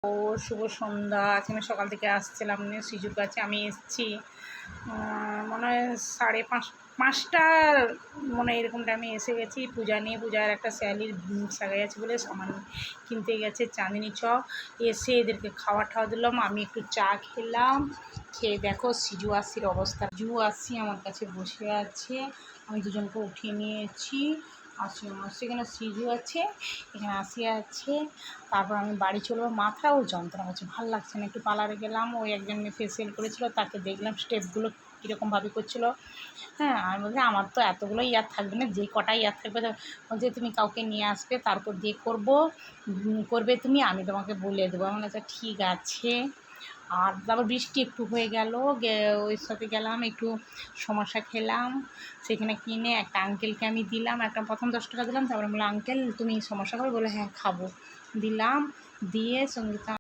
ও শুভ সন্ধ্যা। আজকে আমি সকাল থেকে আসছিলাম সিজুর কাছে। আমি এসেছি মনে হয় 5:30 মনে হয় এরকম টাইমে এসে গেছি। পূজা নিয়ে, পূজার একটা স্যালির সাজাই আছে বলে সামান কিনতে গেছে চাঁদিনী চক। এসে এদেরকে খাওয়া টাওয়া দিলাম, আমি একটু চা খেলাম। খেয়ে দেখো সিজু আসির অবস্থা। সিজু আসি আমার কাছে বসে আছে, আমি দুজনকে উঠিয়ে নিয়েছি। সেখানে সিজু আছে, এখানে আসিয়া আছে। তারপর আমি বাড়ি চলবো, মাথাও যন্ত্রণা হচ্ছে, ভালো লাগছে না। একটু পার্লারে গেলাম, ওই একজন মেয়ে ফেসিয়াল করেছিল, তাকে দেখলাম স্টেপগুলো কীরকমভাবে করছিলো। হ্যাঁ, আমি বলছি আমার তো এতগুলো ইয়ার থাকবে না, যে কটা ইয়ার থাকবে বলছে তুমি কাউকে নিয়ে আসবে, তারপর দিয়ে করবে তুমি, আমি তোমাকে বলে দেবো। আমার আচ্ছা ঠিক আছে। আর তারপর বৃষ্টি একটু হয়ে গেল, ওই সাথে গেলাম, একটু সমস্যা খেলাম। সেখানে কিনে একটা আঙ্কেলকে আমি দিলাম, একটা প্রথম 10 টাকা দিলাম, তারপরে বললাম আঙ্কেল তুমি সমস্যা খাবে, বলে হ্যাঁ খাবো। দিলাম, দিয়ে সঙ্গীতা